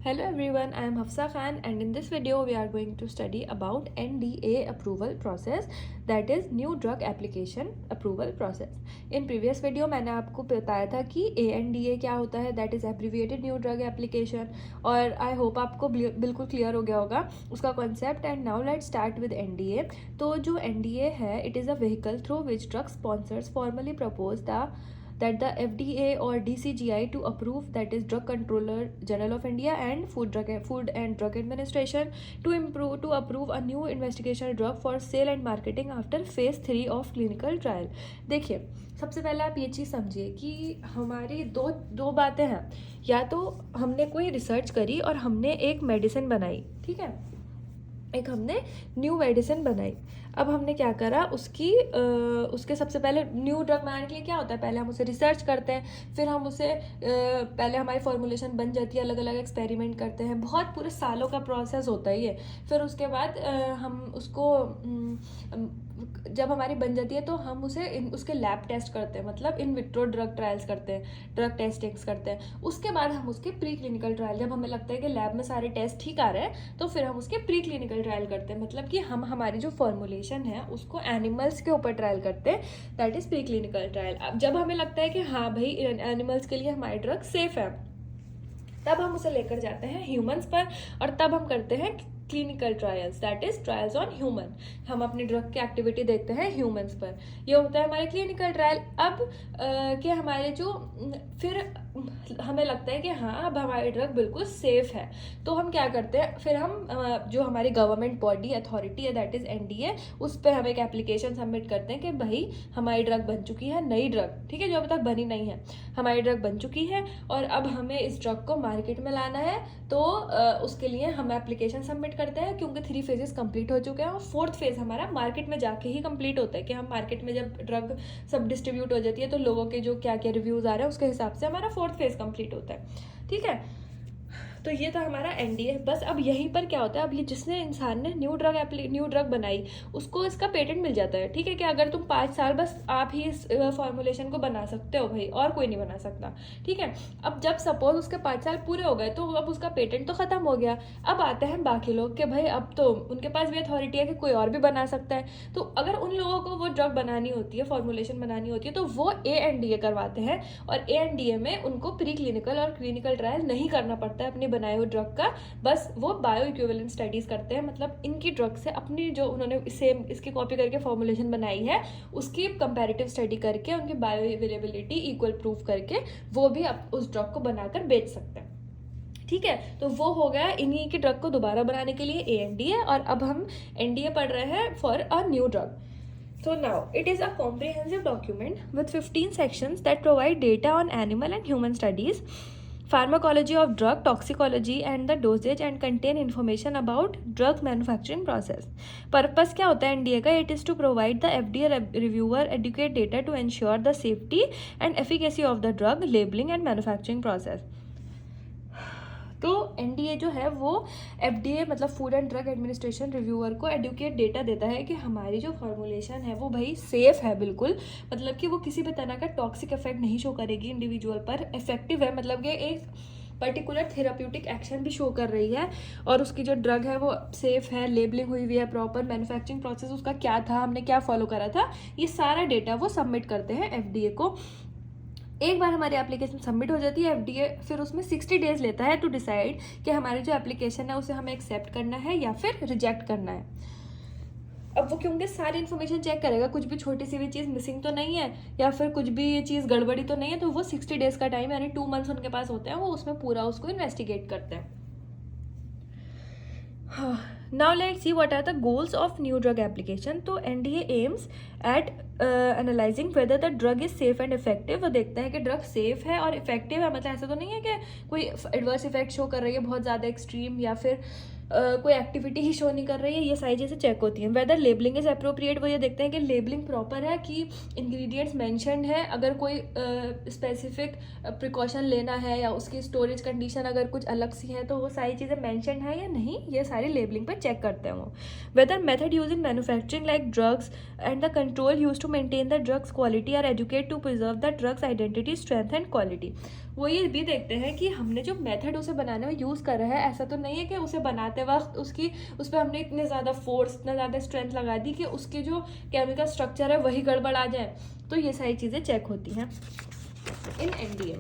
Hello everyone, I am Hafsa Khan and in this video we are going to study about NDA approval process, that is New Drug Application Approval Process. In previous video मैंने आपको बताया था कि ANDA क्या होता है, that is Abbreviated New Drug Application, और I hope आपको बिल्कुल क्लियर हो गया होगा उसका concept. And now let's start with NDA. तो जो NDA है, it is a vehicle through which drug sponsors formally propose that the FDA or DCGI to approve, that is Drug Controller General of India and Food and Drug Administration to approve a new investigational drug for sale and marketing after phase 3 of clinical trial. देखिए, सबसे पहले आप ये चीज़ समझिए कि हमारी दो बातें हैं. या तो हमने कोई रिसर्च करी और हमने एक मेडिसिन बनाई, ठीक है, एक हमने न्यू मेडिसिन बनाई. अब हमने क्या करा, उसके सबसे पहले न्यू ड्रग बनाने के लिए क्या होता है, पहले हम उसे रिसर्च करते हैं, फिर हम उसे पहले हमारी फॉर्मुलेशन बन जाती है, अलग अलग एक्सपेरिमेंट करते हैं, बहुत पूरे सालों का प्रोसेस होता है ये. फिर उसके बाद हम उसको जब हमारी बन जाती है तो हम उसे उसके लैब टेस्ट करते हैं, मतलब इन विट्रो ड्रग ट्रायल्स करते हैं, ड्रग टेस्टिंग्स करते हैं. उसके बाद हम उसके प्री क्लिनिकल ट्रायल, जब हमें लगता है कि लैब में सारे टेस्ट ठीक आ रहे हैं तो फिर हम उसके प्री क्लिनिकल ट्रायल करते हैं, मतलब कि हम हमारी जो फॉर्मुलेशन है उसको एनिमल्स के ऊपर ट्रायल करते हैं, that is pre clinical trial. अब जब हमें लगता है कि हाँ भाई एनिमल्स के लिए हमारी ड्रग सेफ है, तब हम उसे लेकर जाते हैं ह्यूमंस पर और तब हम करते हैं clinical trials, that is trials on human. हम अपनी ड्रग की एक्टिविटी देखते हैं ह्यूमंस पर, ये होता है हमारे क्लिनिकल ट्रायल. अब कि हमारे जो फिर हमें लगता है कि हाँ अब हमारी ड्रग बिल्कुल सेफ है, तो हम क्या करते हैं, फिर हम जो हमारी गवर्नमेंट बॉडी अथॉरिटी है, दैट इज़ NDA, उस पर हम एक एप्लीकेशन सबमिट करते हैं कि भाई हमारी ड्रग बन चुकी है, नई ड्रग, ठीक है, जो अभी तक बनी नहीं है, हमारी ड्रग बन चुकी है और अब हमें इस ड्रग को मार्केट में लाना है. तो उसके लिए हम एप्लीकेशन सबमिट करते हैं, क्योंकि 3 फेजेस कंप्लीट हो चुके हैं और 4th फेज हमारा मार्केट में जाके ही कंप्लीट होता है, कि हम मार्केट में जब ड्रग सब डिस्ट्रीब्यूट हो जाती है तो लोगों के जो क्या क्या रिव्यूज़ आ रहे हैं उसके हिसाब से हमारा 4th फेज कंप्लीट होता है, ठीक है. तो ये था हमारा NDA. बस अब यहीं पर क्या होता है, अब ये जिसने इंसान ने न्यू ड्रग बनाई उसको इसका पेटेंट मिल जाता है, ठीक है, कि अगर तुम 5 साल बस आप ही इस फॉर्मुलेशन को बना सकते हो भाई, और कोई नहीं बना सकता, ठीक है. अब जब सपोज उसके 5 साल पूरे हो गए तो अब उसका पेटेंट तो ख़त्म हो गया. अब आते हैं बाकी लोग कि भाई अब तो उनके पास भी अथॉरिटी है कि कोई और भी बना सकता है. तो अगर उन लोगों को वो ड्रग बनानी होती है, फॉर्मुलेशन बनानी होती है, तो वो ANDA करवाते हैं और ANDA में उनको प्री क्लिनिकल और क्लिनिकल ट्रायल नहीं करना पड़ता है अपनी बनाए हुए ड्रग का. बस वो बायो इक्विवेलेंट स्टडीज करते हैं, मतलब इनकी ड्रग से अपनी जो उन्होंने सेम इसकी कॉपी करके फॉर्मुलेशन बनाई है उसकी कंपैरेटिव स्टडी करके उनकी बायो अवेलेबिलिटी इक्वल प्रूफ करके वो भी उस ड्रग को बनाकर बेच सकते हैं, ठीक है. तो वो हो गया इन्हीं की ड्रग को दोबारा बनाने के लिए ANDA. और अब हम NDA पढ़ रहे हैं for a new drug. So now it is a comprehensive document with 15 sections that provide data on animal and human studies, pharmacology of drug, toxicology and the dosage, and contain information about drug manufacturing process. Purpose क्या होता है NDA का? It is to provide the FDA reviewer adequate data to ensure the safety and efficacy of the drug, labeling and manufacturing process. तो NDA जो है वो FDA मतलब food and drug administration reviewer को एडुकेट डेटा देता है कि हमारी जो फॉर्मुलेशन है वो भाई सेफ़ है बिल्कुल, मतलब कि वो किसी भी तरह का टॉक्सिक इफेक्ट नहीं शो करेगी इंडिविजुअल पर, इफेक्टिव है, मतलब कि एक पर्टिकुलर थेराप्यूटिक एक्शन भी शो कर रही है, और उसकी जो ड्रग है वो सेफ़ है, लेबलिंग हुई हुई है प्रॉपर, मैन्युफैक्चरिंग प्रोसेस उसका क्या था, हमने क्या फॉलो करा था, ये सारा डेटा वो सबमिट करते हैं FDA को. एक बार हमारी एप्लीकेशन सबमिट हो जाती है, FDA फिर उसमें 60 डेज लेता है टू डिसाइड कि हमारी जो एप्लीकेशन है उसे हमें एक्सेप्ट करना है या फिर रिजेक्ट करना है. अब वो क्योंकि सारी इन्फॉर्मेशन चेक करेगा, कुछ भी छोटी सी भी चीज़ मिसिंग तो नहीं है या फिर कुछ भी ये चीज़ गड़बड़ी तो नहीं है, तो वो 60 डेज का टाइम यानी 2 मंथ्स उनके पास होते हैं, वो उसमें पूरा उसको इन्वेस्टिगेट करते हैं. Now let's see what are the goals of new drug application. तो NDA aims at analyzing whether the drug is safe and effective. वो देखते हैं कि ड्रग सेफ है और इफेक्टिव है, मतलब ऐसा तो नहीं है कि कोई एडवर्स इफेक्ट शो कर रही है बहुत ज़्यादा एक्सट्रीम, या फिर कोई एक्टिविटी ही शो नहीं कर रही है, ये सारी चीज़ें चेक होती हैं. वेदर लेबलिंग इज़ अप्रोप्रिएट, वो ये देखते हैं कि लेबलिंग प्रॉपर है, कि इंग्रेडिएंट्स मेंशन्ड है, अगर कोई स्पेसिफिक प्रिकॉशन लेना है या उसकी स्टोरेज कंडीशन अगर कुछ अलग सी है तो वो सारी चीज़ें मेंशन्ड है या नहीं, ये सारी लेबलिंग पर चेक करते हैं वो. Whether method use in manufacturing like drugs and the control use to maintain the drugs quality are adequate to preserve the drugs identity, strength and quality. वो ये भी देखते हैं कि हमने जो मेथड उसे बनाने में यूज़ कर रहा है, ऐसा तो नहीं है कि उसे बनाते वक्त उस पर हमने इतने ज़्यादा फोर्स, इतना ज़्यादा स्ट्रेंथ लगा दी कि उसके जो केमिकल स्ट्रक्चर है वही गड़बड़ आ जाए। तो ये सारी चीज़ें चेक होती हैं इन एनडीए।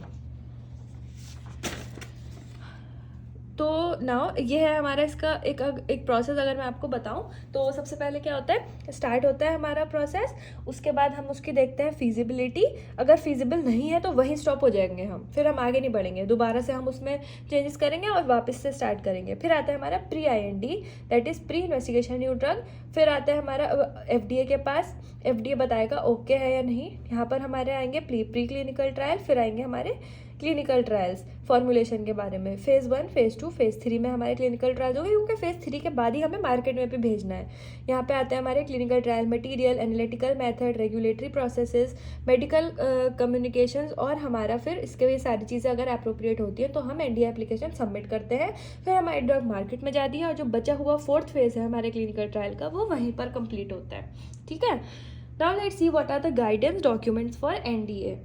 तो नाउ ये है हमारा इसका एक प्रोसेस। अगर मैं आपको बताऊं तो सबसे पहले क्या होता है, स्टार्ट होता है हमारा प्रोसेस, उसके बाद हम उसकी देखते हैं फिजिबिलिटी। अगर फिजिबल नहीं है तो वहीं स्टॉप हो जाएंगे हम, फिर हम आगे नहीं बढ़ेंगे, दोबारा से हम उसमें चेंजेस करेंगे और वापस से स्टार्ट करेंगे। फिर आता है हमारा pre IND, that is pre investigation new drug. फिर आता है हमारा FDA के पास, FDA बताएगा ओके है या नहीं। यहाँ पर हमारे आएंगे प्री क्लिनिकल ट्रायल, फिर आएंगे हमारे क्लिनिकल ट्रायल्स फॉर्मुलेशन के बारे में। फेज़ 1, फेज़ 2, फेज़ 3 में हमारे क्लिनिकल ट्रायल्स होंगे, क्योंकि फेज़ 3 के बाद ही हमें मार्केट में भी भेजना है। यहाँ पे आते हैं हमारे clinical trial material, analytical method, regulatory processes, medical communications, और हमारा फिर इसके ये सारी चीज़ें अगर अप्रोप्रिएट होती है तो हम NDA एप्लीकेशन सबमिट करते हैं। फिर हमारी ड्रग मार्केट में जाती है और जो बचा हुआ 4th फेज़ है हमारे क्लिनिकल ट्रायल का, वो वहीं पर कंप्लीट होता है। ठीक है, now let's see what are the guidance documents for NDA.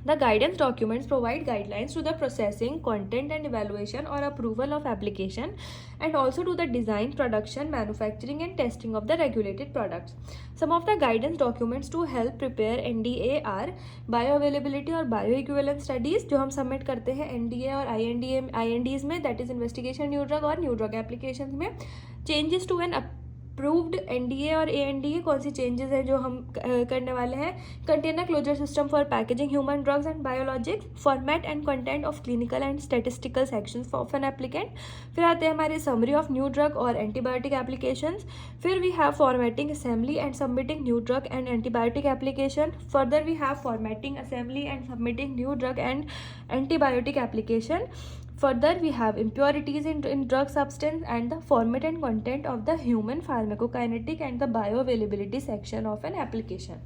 The guidance documents provide guidelines to the processing, content and evaluation or approval of application, and also to the design, production, manufacturing and testing of the regulated products. Some of the guidance documents to help prepare NDA are bioavailability और bioequivalence studies जो हम submit करते हैं NDA और INDs में, that is investigation new drug और new drug applications में। changes to an approved NDA और ANDA कौन सी चेंजेस हैं जो हम करने वाले हैं। Container closure system for packaging human drugs and biologics, format and content of clinical and statistical sections of an applicant. फिर आते हैं हमारे समरी ऑफ न्यू ड्रग और एंटीबायोटिक एप्लीकेशंस। फिर we have formatting assembly and submitting new drug and antibiotic application. Further we have formatting assembly and submitting new drug and antibiotic application. Further, we have impurities in drug substance and the format and content of the human pharmacokinetic and the bioavailability section of an application.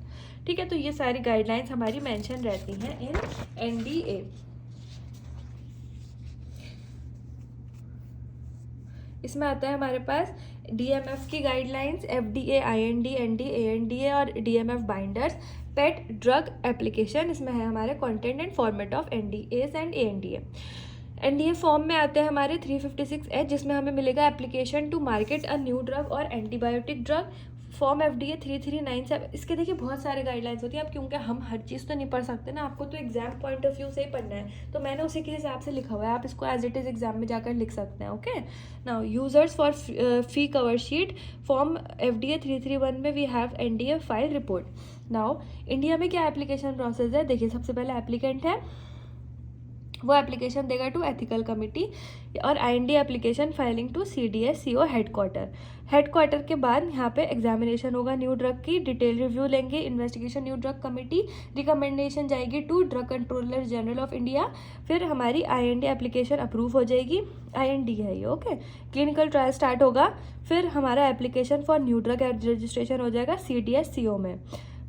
ठीक है, तो ये सारी guidelines हमारी mention रहती हैं इन NDA. इसमें आता है हमारे पास DMF की guidelines, FDA, IND, ND, ANDA और DMF binders, pet drug application, इसमें है हमारे content and format of NDAs and ANDA. NDA form में आते हैं हमारे 356H, जिसमें हमें मिलेगा application to market a new drug और एंटीबायोटिक ड्रग। Form FDA 3397। इसके देखिए बहुत सारे गाइडलाइंस होती हैं। अब क्योंकि हम हर चीज़ तो नहीं पढ़ सकते ना, आपको तो एग्जाम पॉइंट ऑफ व्यू से ही पढ़ना है, तो मैंने उसी के हिसाब से लिखा हुआ है, आप इसको एज इट इज़ एग्जाम में जाकर लिख सकते हैं। Okay, now users for fee cover sheet, form FDA 331 में we have NDA file report. Now India में क्या एप्लीकेशन प्रोसेस है, देखिए सबसे पहले एप्लीकेंट है, वो एप्लीकेशन देगा टू एथिकल कमिटी, और IND application filing to CDS/CO headquarter के बाद यहाँ पे एग्जामिनेशन होगा न्यू ड्रग की, डिटेल रिव्यू लेंगे investigation new drug committee, recommendation जाएगी to drug controller general of India, फिर हमारी IND एप्लीकेशन अप्रूव हो जाएगी, IND है ये। ओके, क्लिनिकल ट्रायल स्टार्ट होगा, फिर हमारा application for new drug registration हो जाएगा CDS/CO में,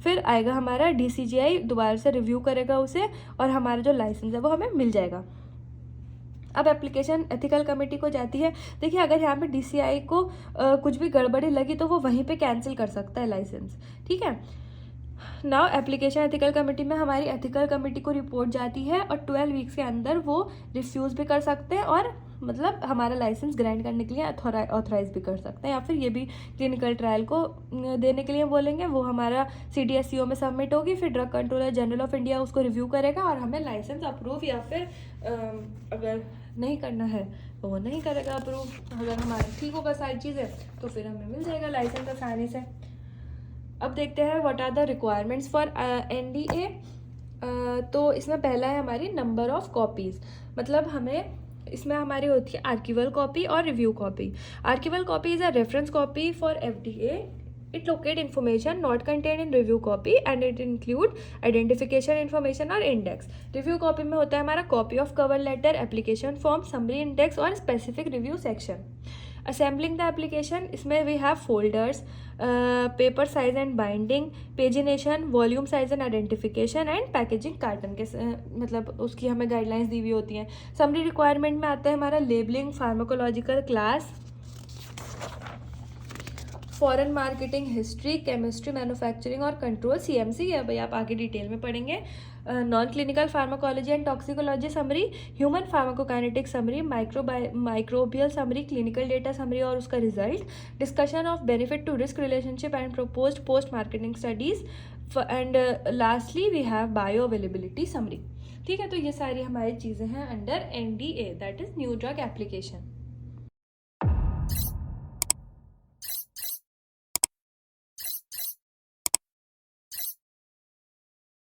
फिर आएगा हमारा DCGI, दोबारा से रिव्यू करेगा उसे और हमारा जो लाइसेंस है वो हमें मिल जाएगा। अब एप्लीकेशन एथिकल कमेटी को जाती है। देखिए अगर यहाँ पे DCI को कुछ भी गड़बड़ी लगी तो वो वहीं पे कैंसिल कर सकता है लाइसेंस। ठीक है, नाउ एप्लीकेशन एथिकल कमेटी में हमारी एथिकल कमेटी को रिपोर्ट जाती है और 12 वीक्स के अंदर वो रिफ्यूज़ भी कर सकते हैं और मतलब हमारा लाइसेंस ग्रांट करने के लिए ऑथराइज भी कर सकते हैं, या फिर ये भी क्लिनिकल ट्रायल को देने के लिए बोलेंगे, वो हमारा CDS/CO में सबमिट होगी, फिर drug controller general of India उसको रिव्यू करेगा और हमें लाइसेंस अप्रूव या फिर अगर नहीं करना है तो वो नहीं करेगा अप्रूव। अगर हमारा ठीक होगा सारी चीज़ें तो फिर हमें मिल जाएगा लाइसेंस आसानी से। अब देखते हैं what are the requirements for NDA। तो इसमें पहला है हमारी नंबर ऑफ कॉपीज़, मतलब हमें इसमें हमारी होती है आर्किवल कॉपी और review copy. Archival copy is a reference copy for FDA. It locate information not contained in review copy and it include identification information और index. Review copy में होता है हमारा copy of cover letter, application form, summary index और specific review section. Assembling the application, इसमें we have folders, paper size and binding, pagination, volume size and identification and packaging carton के मतलब उसकी हमें guidelines दी हुई होती हैं। Summary requirement में आता है हमारा labeling, pharmacological class, foreign marketing, history, chemistry, manufacturing और कंट्रोल, CMC है भाई, आप आगे डिटेल में पढ़ेंगे। Non clinical pharmacology and toxicology summary, human pharmacokinetic summary, microbial summary, clinical data summary और उसका result, discussion of benefit to risk relationship and proposed post marketing studies, and lastly we have bio availability summary. ठीक है, तो ये सारी हमारी चीज़ें हैं under NDA, that is new drug application.